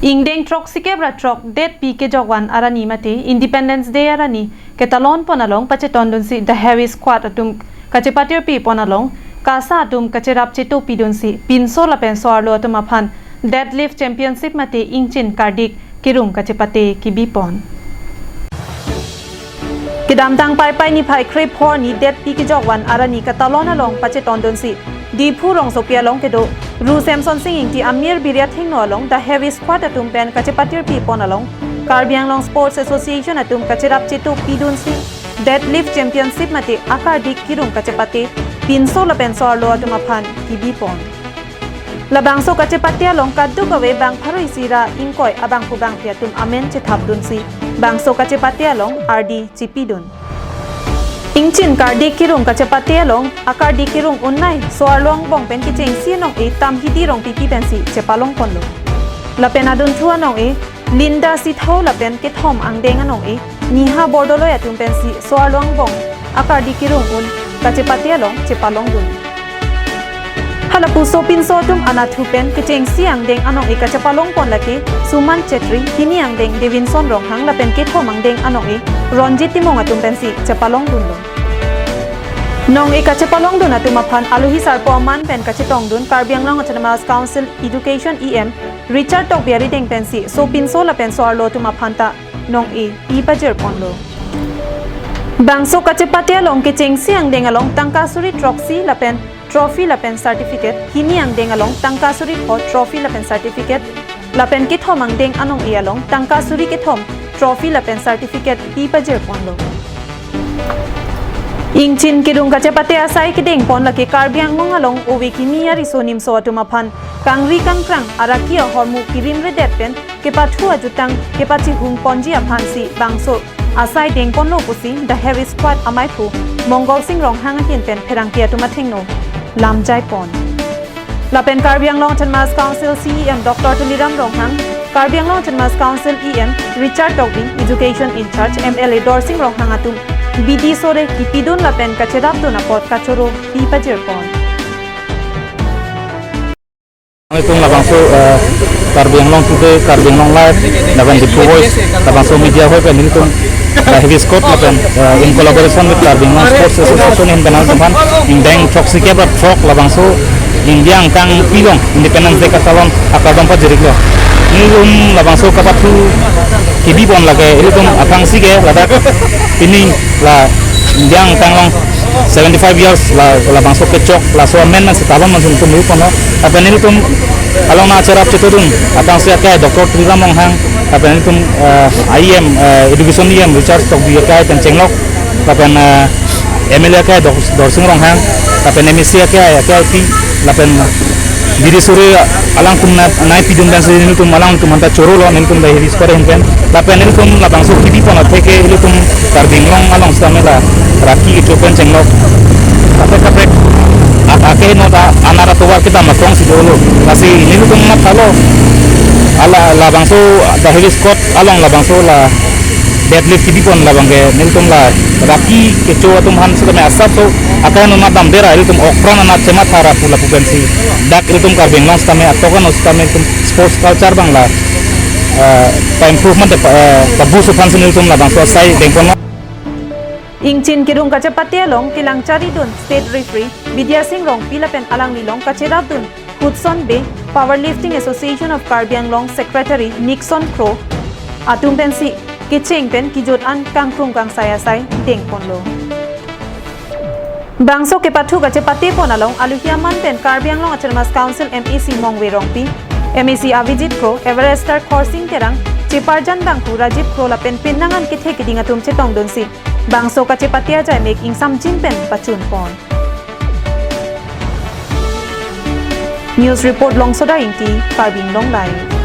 Ingdeng trok sikebra trok det pike jogwan arani mate Independence Day arani ketalon ponalong pachetondon si the heavy squad atum kachepatir pi ponalong kasa atum kacherap cheto pidon si pinso la penso arlo atum aphan deadlift championship mate ingchin kardik kirung kachepate kibipon Kidamtang pai ni phai krep hor ni det pike jogwan arani katalon along pachetondon si di phurong sopia long kedo Ru Samson Singing ti Amir Biria Thingno along the heavy squad atum pen kachepatir pi pon along Karbi Anglong Sports Association atum kachirap chetu pidun si deadlift championship mate akardik kirung kachepate pinso la penso arlo atum aphan kibi pon Labangso kachepate along kaddu kawe bang pharoi sira ingkoi abang kubang ti atum amen che thapdun si bangso kachepate along RD chipidun Ingchin kardik kirung kachepate along akardik kirung unnai soarlong bong pen kicheng sinong e tam hidi rong pipi pensi chepalong ponlo lapen adun thua nong e linda si thau lapen ke thom angdeng anong e niha bordolo atum pensi soarlong bong akardik kirung un kachepate along chepalong dun halapu so pinso tum anathu pen kicheng si angdeng anong e kachepalong pon lake suman chetri kini angdeng devinson rong hang lapen ke thom angdeng anong e Ronjit timong atum pensi chepalong dun Nong e kachepalong dun atum aphan aluhi sarpo aman pen kachetong dun Karbi Anglong Autonomous Council Education EM Richard Tokbiari deng pensi so pinso la penso arlo atum aphanta nong e ipajer ponlo Bangso kachepate along ke chengsi angdeng along tangkasuri troxy lapen trophy lapen certificate hini angdeng along tangkasuri pho trophy lapen certificate lapen ke thom angdeng anong e along tangkasuri ke thom trophy lapen certificate ipajer ponlo Ingchin kirung kachepate asai kideng pon lake Karbi Anglong along owe kimia risonim so atum aphan kangri kangkrang arakia hormu kirim re depen kepathu ajutang kepachi hung ponji aphan si bangso asai deng ponlo pusi the heavy squad amai phu Mongol Singh rong hang hin pen pherangkia tuma thengno lamjai pon lapen Karbi Anglong Autonomous Council CEM Dr. Tuliram rong hang Karbi Anglong Autonomous Council EM Richard Tokbi Education in Charge MLA Dorsing rong hang atum BD sore kipidun lapen kachedap do na pot kachoro pipajer pon Assalamualaikum labangso Karbi Anglong today Karbi Anglong live laban di voice labangso media hoy pen hilton heavy squad laban in collaboration with Karbi Anglong Sports Association in Benal Sampan in Deng Troxy Kebab Trok labangso Indiang kang pilong Independence Day katalon akadom pa jiriglo ni labangso kapatu kibi pon lage hilton apang sige ladak ini la Indiang kanglong 75 years la bangso kecok la so amendment setalon masum tum pon apa ni tum along na acara cetudun apang sia kai Dr. Tuliram Rong hang apa ni tum IM education IM Richard Tokbi kai tencenglok apa MLA kai Dorsing Rong hang apa ni misia kai pi lapen diri sore alang tum nai pidun dan sini tum alang tum hanta choro lo tum dai ris kore hengken lapen ni tum la bangso kibi pon atheke ini tum Karbi Anglong along stamela raki chopen cenglok kapek ake no ta anara towa kita matong si dolo kasi ini tum mat halo ala la bangso the heavy squad along la bangso la deadlift kibi pon la bangge nil tum la raki kecho tum han sudah me asap so akan no madam dera ini tum okran na cemat hara pula pubensi dak ini tum Karbi Anglong stame atokan stame tum sports culture bang la improvement tabu supan senil tum la bangso sai dengpon Ingchin kirung kachepate along kilang chari dun state referee Vidya Singh rong pilapen alang nilong kachedap dun Hudson Bay Powerlifting Association of Karbi Anglong Secretary Nixon Crow atum pensi kicheng pen kijot an kangkrung kang sayasai deng ponlo Bangso kepathu kachepate pon along aluhiaman pen Karbi Anglong Autonomous Council MAC Mongwe rongpi MAC Avijit Crow Everester Khorsing terang Ciparjan bangku Rajib Crow lapen pinangan kithe kiding atum chetong dun si Bangso kacepatia jai make insam jimpen pachun pon News report long soda inti Karbi Anglong live